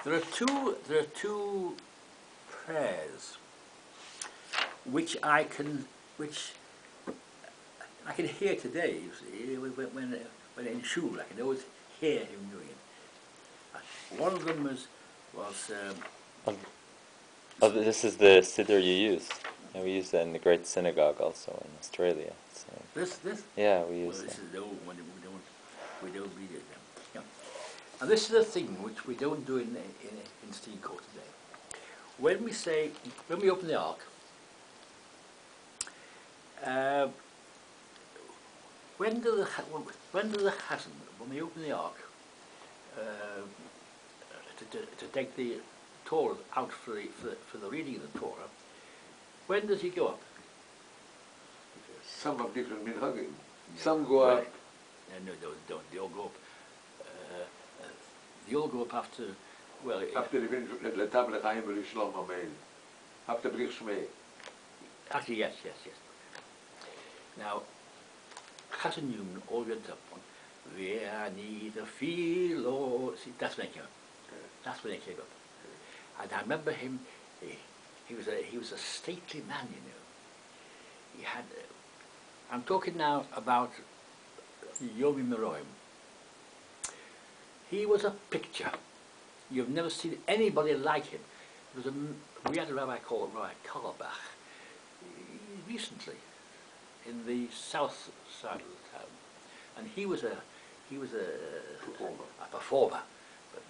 There are two prayers which I can hear today. You see, when in shul, I can always hear him doing it. One of them was oh, this is the siddur you use. And we use that in the Great Synagogue also in Australia. So. This? Yeah, we use well, this that. is the old one. We don't read it now. Yeah. And this is a thing which we don't do in Steam Court today. When we open the ark, when do the Chazan, when we open the ark to take the Torah out for the reading of the Torah, when does he go up? Some have different minhagim. Some go up. No, don't. They all go up. They all go up after. Well, after the finish L'Tab L'Chaim V'Lishlom Amen. After Brich Shmei. Actually, yes. Now, Chazan Newman all went up on Ve'ani Tefilo. See, that's when he came up. That's when he came up. And I remember him. He was a stately man, you know. He had. I'm talking now about Yom Meroim. He was a picture. You've never seen anybody like him. We had a rabbi called Rabbi Karlbach recently in the south side of the town, and he was a performer, but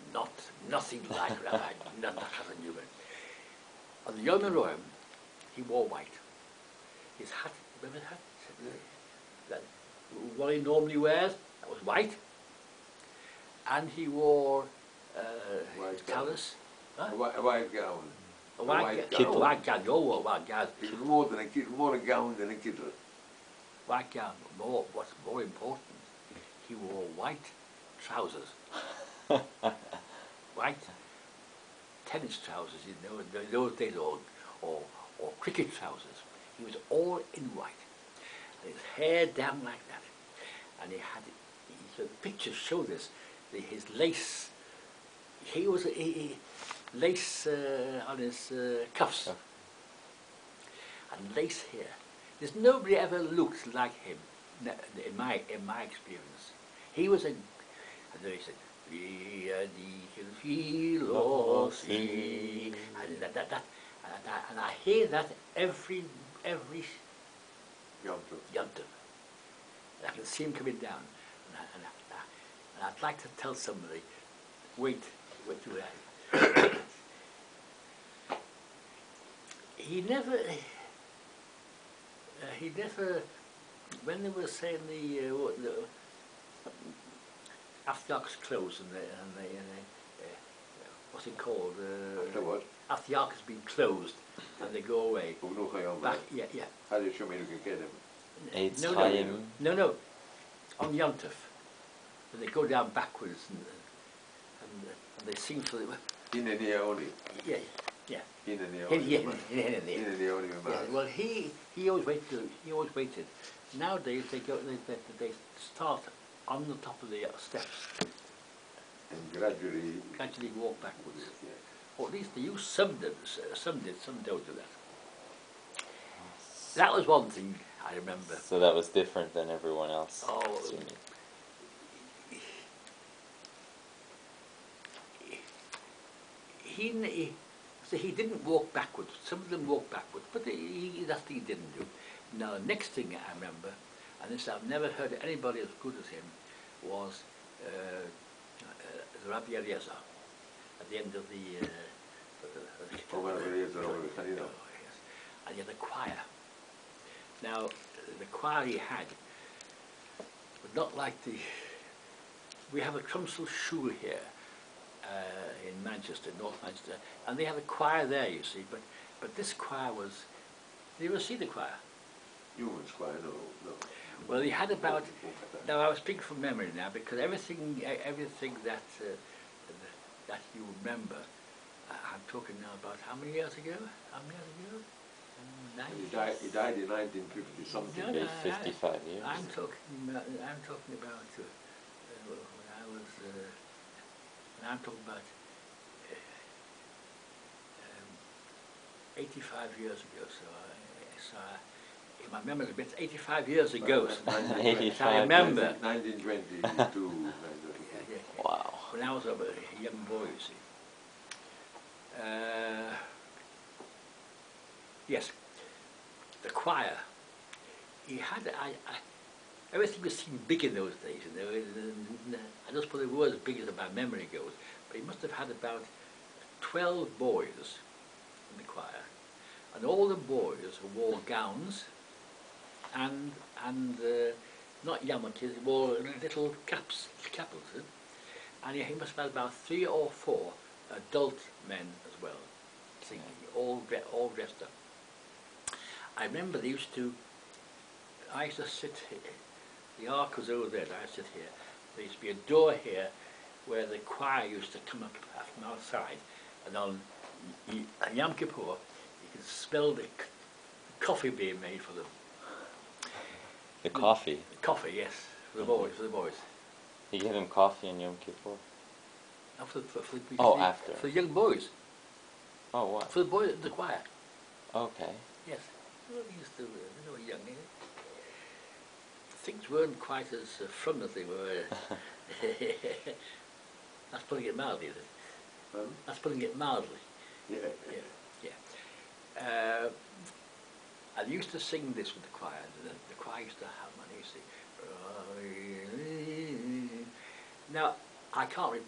nothing like Rabbi Chazan Newman. On the Yom Meroim, he wore white. His hat, remember the hat? That what he normally wears, that was white. And he wore callus. A white gown. A white gown. Oh, white gown. You all wore white gowns. It was more a gown than a kittel. White gown. What's more important, he wore white trousers. White tennis trousers, you know, in those days, or cricket trousers. He was all in white. And his hair down like that. And he had, the pictures show this, his lace, he was lace on his cuffs. And lace hair. There's nobody ever looked like him, in my experience. He was and then he said, and I hear that every Yom Tov. I can see him coming down, and I'd like to tell somebody, wait till he never, when they were saying the after the ark's closed and they what's it called? After what? After the ark has been closed and they go away. Back, yeah. How do you show me look at them? No. On Yom Tov, when they go down backwards and they sing for the. In the near only. Yeah. In the near only. In the near only. Well, he always waited. Nowadays they start on the top of the steps and gradually walk backwards. Yeah. Or at least they use some did, some don't do that. That was one thing I remember. So that was different than everyone else. Oh, he didn't walk backwards. Some of them walked backwards, but that's what he didn't do. Now, the next thing I remember, and this I've never heard anybody as good as him, was the Rabbi Eliezer at the end of the and he had a choir. Now, the choir he had, but not like we have a Trumsel Shul here in Manchester, North Manchester, and they have a choir there, you see, but this choir was, did you ever see the choir? Newman's choir, no. Well, he had about, now I was speaking from memory now, because everything that you remember, I'm talking now about how many years ago? He died in 1950 something. No, 55 years. I'm talking about when I was. I'm talking about 85 years ago, in my memory, it's 85 years ago. So 85. I remember. 1922. Wow. When I was a young boy, you see. Yes, the choir. He had, everything was seemed big in those days. You know, I just put the word as big as my memory goes. But he must have had about 12 boys in the choir, and all the boys wore gowns and not yarmulkes, they wore little caps, and he must have had about 3 or 4 adult men as well, singing, all dressed up. I remember I used to sit here, the ark was over there, and I sit here. There used to be a door here where the choir used to come up from outside, and on Yom Kippur you could smell the coffee being made for them. The coffee. The coffee, yes, for the boys. You give them coffee in Yom Kippur? No, After. For the young boys. Oh, what? For the boys, the choir. Okay. Yes. Well, we used to, they were young. Things weren't quite as fun as they were. That's putting it mildly, isn't it? That's putting it mildly. Yeah. I used to sing this with the choir, and the choir used to have money, you see. Now, I can't repeat